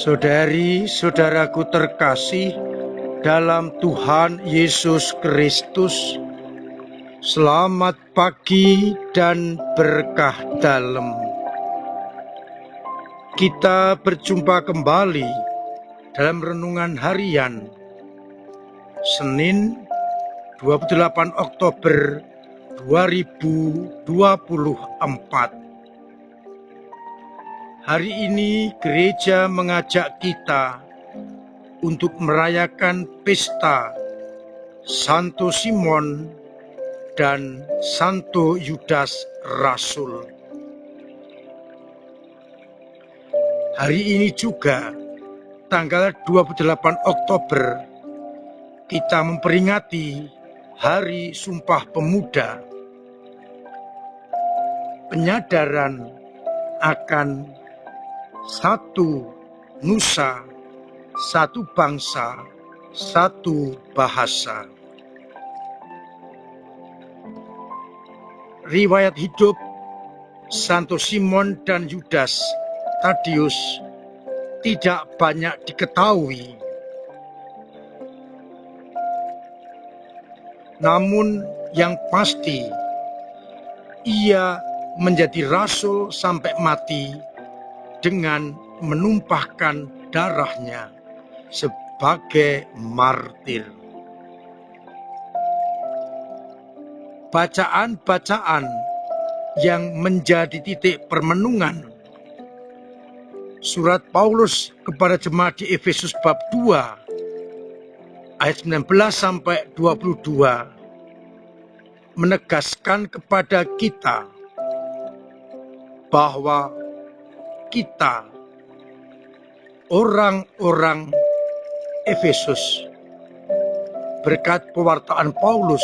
Saudari-saudaraku terkasih dalam Tuhan Yesus Kristus, selamat pagi dan berkah dalam. Kita berjumpa kembali dalam renungan harian Senin 28 Oktober 2024. Hari ini gereja mengajak kita untuk merayakan pesta Santo Simon dan Santo Yudas Rasul. Hari ini juga, tanggal 28 Oktober, kita memperingati Hari Sumpah Pemuda. Penyadaran akan satu nusa, satu bangsa, satu bahasa. Riwayat hidup Santo Simon dan Yudas Tadius tidak banyak diketahui. Namun yang pasti, ia menjadi rasul sampai mati dengan menumpahkan darahnya sebagai martir. Bacaan-bacaan yang menjadi titik permenungan surat Paulus kepada jemaat di Efesus bab 2 ayat 19 sampai 22 menegaskan kepada kita bahwa kita, orang-orang Efesus, berkat pewartaan Paulus,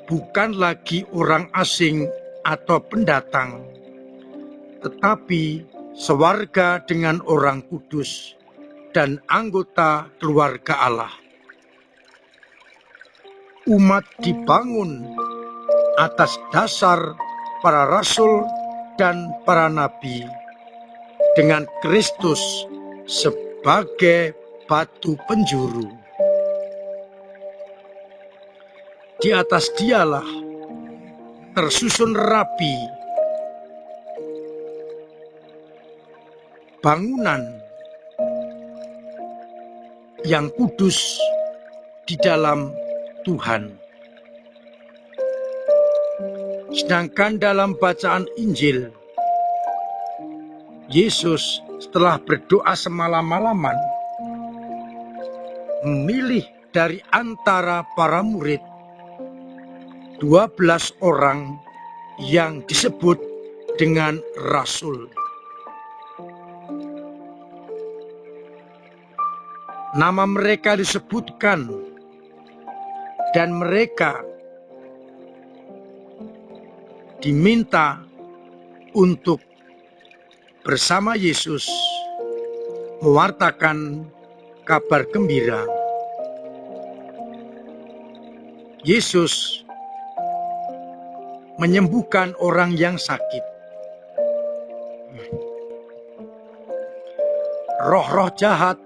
bukan lagi orang asing atau pendatang, tetapi sewarga dengan orang kudus dan anggota keluarga Allah. Umat dibangun atas dasar para rasul dan para nabi, dengan Kristus sebagai batu penjuru. Di atas dialah tersusun rapi bangunan yang kudus di dalam Tuhan. Sedangkan dalam bacaan Injil, Yesus setelah berdoa semalam-malaman memilih dari antara para murid 12 orang yang disebut dengan rasul. Nama mereka disebutkan dan mereka diminta untuk bersama Yesus mewartakan kabar gembira. Yesus menyembuhkan orang yang sakit. Roh-roh jahat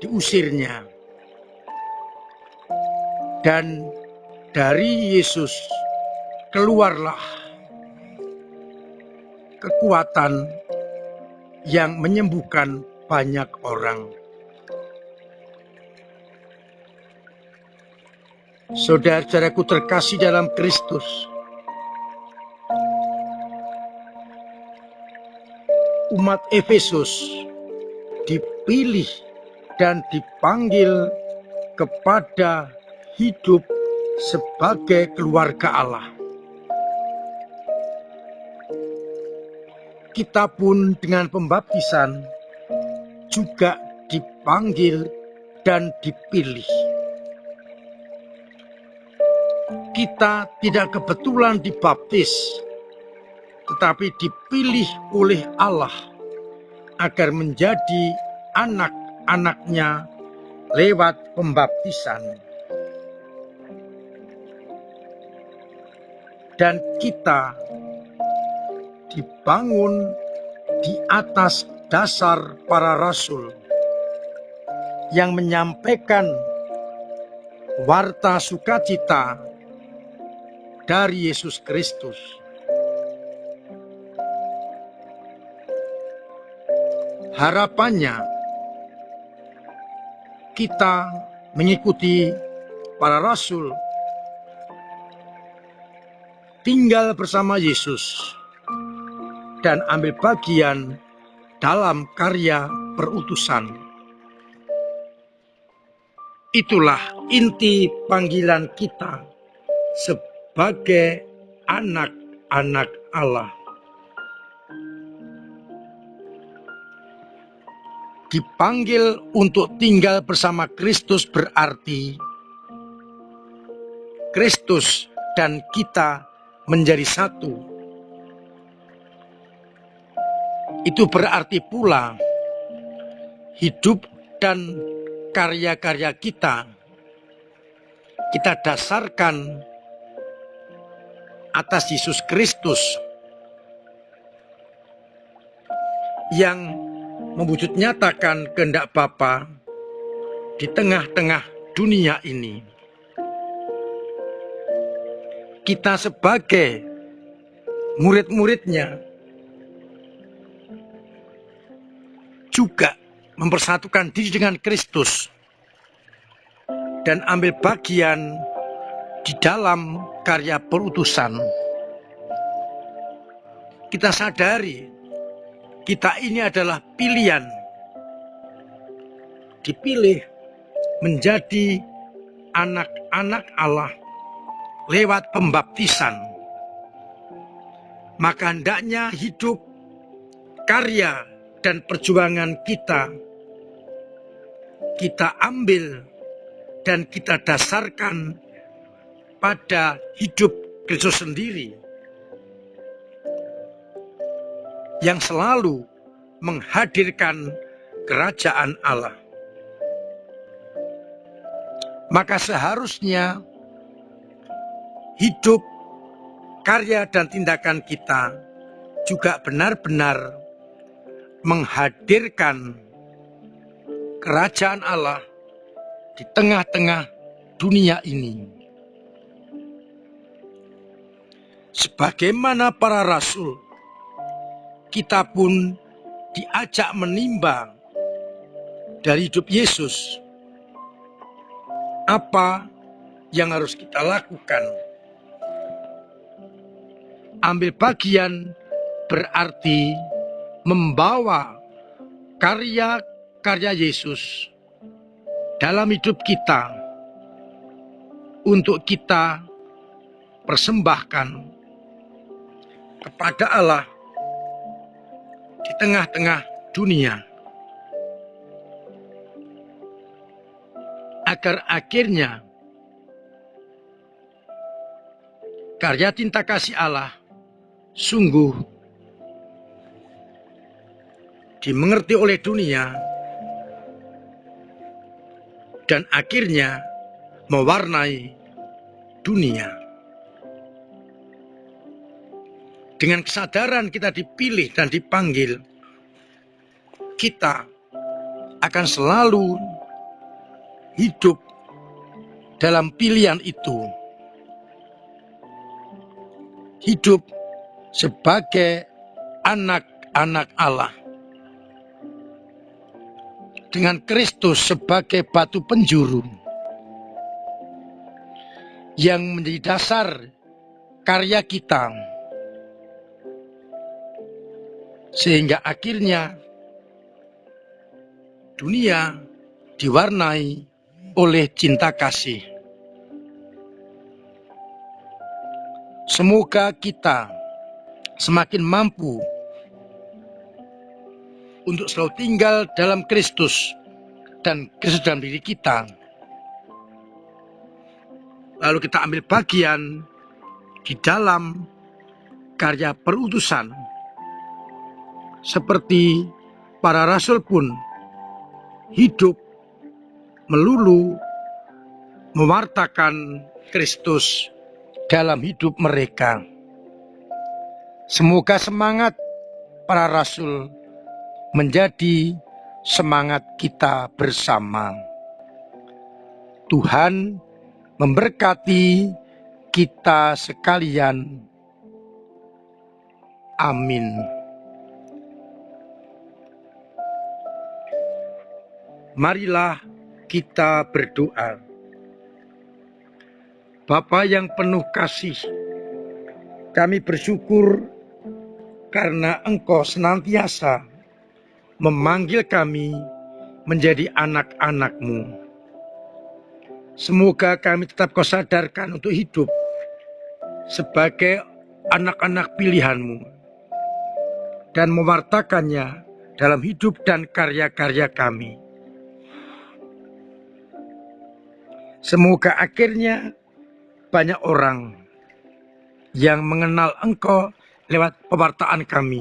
diusirnya. Dan dari Yesus keluarlah kekuatan yang menyembuhkan banyak orang. Saudara-saudaraku terkasih dalam Kristus, umat Efesus dipilih dan dipanggil kepada hidup sebagai keluarga Allah. Kita pun dengan pembaptisan juga dipanggil dan dipilih. Kita tidak kebetulan dibaptis, tetapi dipilih oleh Allah agar menjadi anak-anaknya lewat pembaptisan. Dan kita dibangun di atas dasar para rasul yang menyampaikan warta sukacita dari Yesus Kristus. Harapannya kita mengikuti para rasul, tinggal bersama Yesus, dan ambil bagian dalam karya perutusan. Itulah inti panggilan kita sebagai anak-anak Allah. Dipanggil untuk tinggal bersama Kristus berarti Kristus dan kita menjadi satu. Itu berarti pula hidup dan karya-karya kita dasarkan atas Yesus Kristus yang mewujud nyatakan kehendak Bapa di tengah-tengah dunia ini. Kita sebagai murid-muridnya juga mempersatukan diri dengan Kristus dan ambil bagian di dalam karya perutusan. Kita sadari kita ini adalah pilihan, dipilih menjadi anak-anak Allah lewat pembaptisan. Maka hendaknya hidup, karya, dan perjuangan kita ambil dan kita dasarkan pada hidup Kristus sendiri yang selalu menghadirkan kerajaan Allah. Maka seharusnya hidup, karya, dan tindakan kita juga benar-benar menghadirkan kerajaan Allah di tengah-tengah dunia ini. Sebagaimana para rasul, kita pun diajak menimbang dari hidup Yesus apa yang harus kita lakukan. Ambil bagian berarti membawa karya-karya Yesus dalam hidup kita untuk kita persembahkan kepada Allah di tengah-tengah dunia, agar akhirnya karya cinta kasih Allah sungguh dimengerti oleh dunia dan akhirnya mewarnai dunia. Dengan kesadaran kita dipilih dan dipanggil, kita akan selalu hidup dalam pilihan itu. Hidup sebagai anak-anak Allah. Dengan Kristus sebagai batu penjuru yang menjadi dasar karya kita. Sehingga akhirnya dunia diwarnai oleh cinta kasih. Semoga kita semakin mampu untuk selalu tinggal dalam Kristus dan Kristus dalam diri kita. Lalu kita ambil bagian di dalam karya perutusan. Seperti para rasul pun hidup melulu mewartakan Kristus dalam hidup mereka. Semoga semangat para rasul menjadi semangat kita bersama. Tuhan memberkati kita sekalian. Amin. Marilah kita berdoa. Bapa yang penuh kasih, kami bersyukur karena Engkau senantiasa memanggil kami menjadi anak-anak-Mu. Semoga kami tetap Kau sadarkan untuk hidup sebagai anak-anak pilihan-Mu dan mewartakannya dalam hidup dan karya-karya kami. Semoga akhirnya banyak orang yang mengenal Engkau lewat pewartaan kami,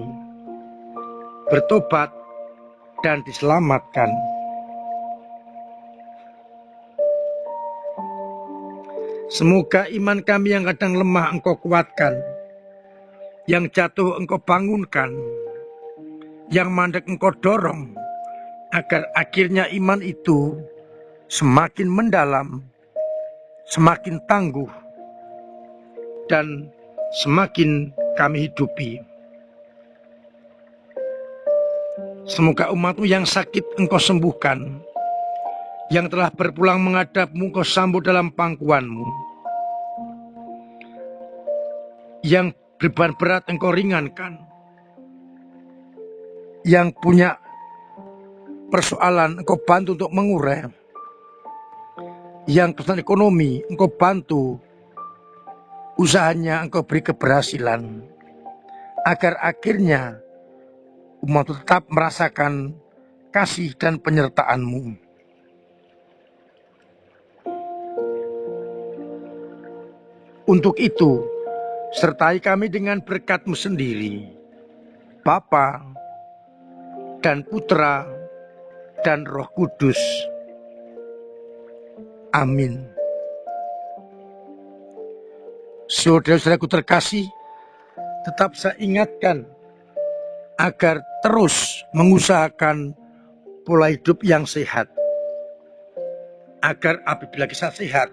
bertobat dan diselamatkan. Semoga iman kami yang kadang lemah Engkau kuatkan, yang jatuh Engkau bangunkan, yang mandek Engkau dorong, agar akhirnya iman itu semakin mendalam, semakin tangguh, dan semakin kami hidupi. Semoga umat-Mu yang sakit Engkau sembuhkan, yang telah berpulang menghadap-Mu Engkau sambut dalam pangkuan-Mu, yang beban berat Engkau ringankan, yang punya persoalan Engkau bantu untuk mengurai, yang kesulitan ekonomi Engkau bantu usahanya, Engkau beri keberhasilan, agar akhirnya umat tetap merasakan kasih dan penyertaan-Mu. Untuk itu, sertai kami dengan berkat-Mu sendiri, Bapa dan Putra dan Roh Kudus. Amin. Saudara-saudaraku terkasih, tetap saya ingatkan agar terus mengusahakan pola hidup yang sehat. Agar apabila kita sehat,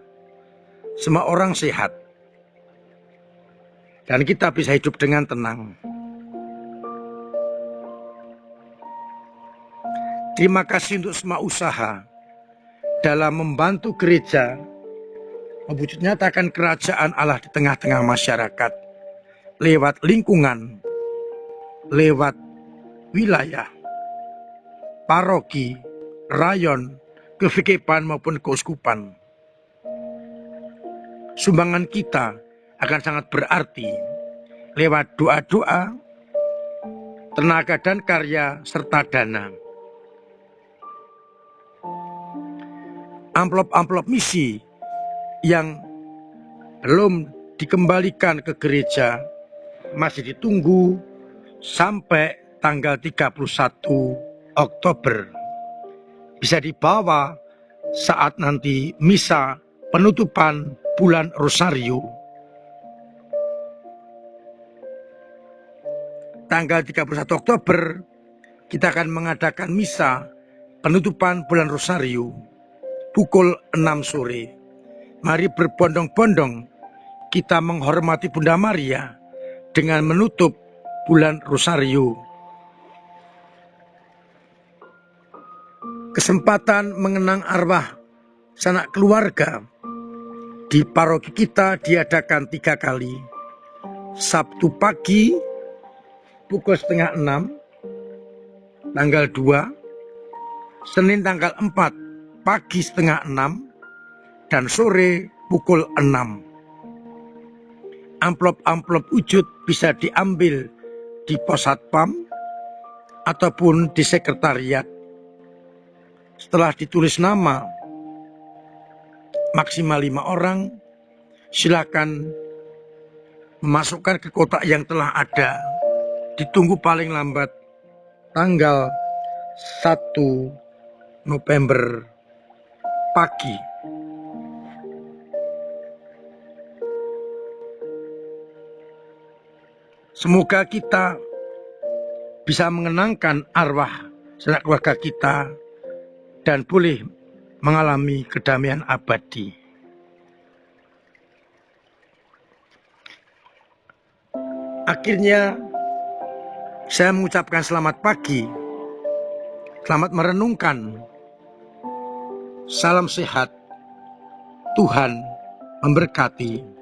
semua orang sehat. Dan kita bisa hidup dengan tenang. Terima kasih untuk semua usaha dalam membantu gereja mewujud nyatakan kerajaan Allah di tengah-tengah masyarakat lewat lingkungan, lewat wilayah, paroki, rayon, kefikipan maupun keuskupan. Sumbangan kita akan sangat berarti lewat doa-doa, tenaga dan karya serta dana. Amplop-amplop misi yang belum dikembalikan ke gereja masih ditunggu sampai tanggal 31 Oktober. Bisa dibawa saat nanti misa penutupan bulan Rosario. Tanggal 31 Oktober kita akan mengadakan misa penutupan bulan Rosario pukul 6 sore. Mari berbondong-bondong kita menghormati Bunda Maria dengan menutup bulan Rosario. Kesempatan mengenang arwah sanak keluarga di paroki kita diadakan 3 kali. Sabtu pagi pukul setengah 6, tanggal 2, Senin tanggal 4 pagi setengah 6, dan sore pukul 6. Amplop-amplop wujud bisa diambil di pos satpam ataupun di sekretariat. Setelah ditulis nama maksimal 5 orang, silakan memasukkan ke kotak yang telah ada. Ditunggu paling lambat tanggal 1 November pagi. Semoga kita bisa mengenangkan arwah sanak keluarga kita, dan boleh mengalami kedamaian abadi. Akhirnya saya mengucapkan selamat pagi, selamat merenungkan, salam sehat, Tuhan memberkati.